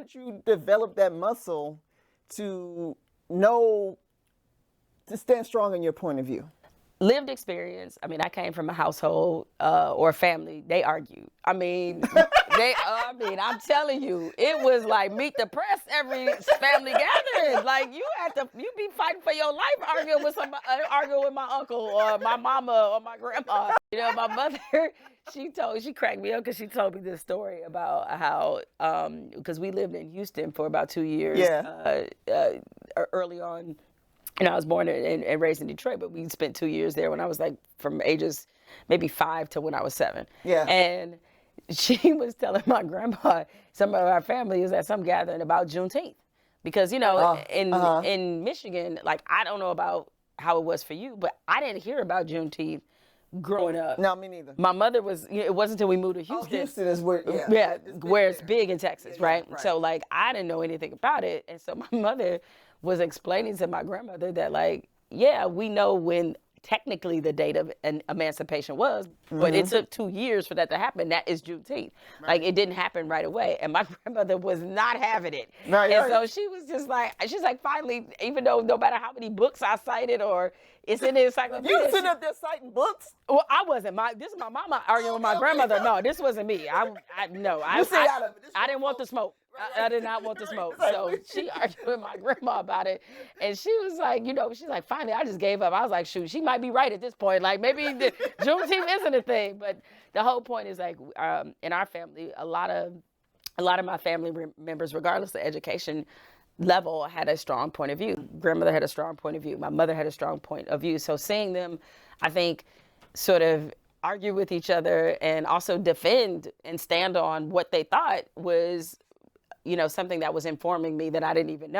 did you develop that muscle to know, to stand strong in your point of view? Lived experience. I mean, I came from a household or a family. They argued. I mean, I'm telling you, it was like meet the press every family gathering. Like you be fighting for your life, arguing with somebody, arguing with my uncle or my mama or my grandma. You know, my mother, she cracked me up because she told me this story about how, because we lived in Houston for about 2 years. Yeah. Early on. And I was born and raised in Detroit, but we spent 2 years there when I was like from ages maybe 5 to when I was 7. Yeah. And she was telling my grandma, some of our family was at some gathering about Juneteenth. Because, you know, in Michigan, like, I don't know about how it was for you, but I didn't hear about Juneteenth growing up. No, me neither. My mother was, it wasn't until we moved to Houston. Oh, Houston is where, where it's big in Texas, Yeah, right? right? So, like, I didn't know anything about it. And so my mother was explaining to my grandmother that, like, yeah, we know when technically the date of emancipation was, but it took 2 years for that to happen. That is Juneteenth. Right. Like, it didn't happen right away. And my grandmother was not having it. Right, and so she was just like, she's like, finally, even though no matter how many books I cited or it's in the encyclopedia. You sitting up there citing books? Well, I wasn't. This is my mama arguing with my grandmother. No, this wasn't me. I didn't want the smoke. I did not want the smoke. So she argued with my grandma about it. And she was like, you know, she's like, finally, I just gave up. I was like, shoot, she might be right at this point. Like, maybe Juneteenth isn't a thing. But the whole point is, like, in our family, a lot of my family members, regardless of education level, had a strong point of view. Grandmother had a strong point of view. My mother had a strong point of view. So seeing them, I think, sort of argue with each other and also defend and stand on what they thought was, you know, something that was informing me that I didn't even know.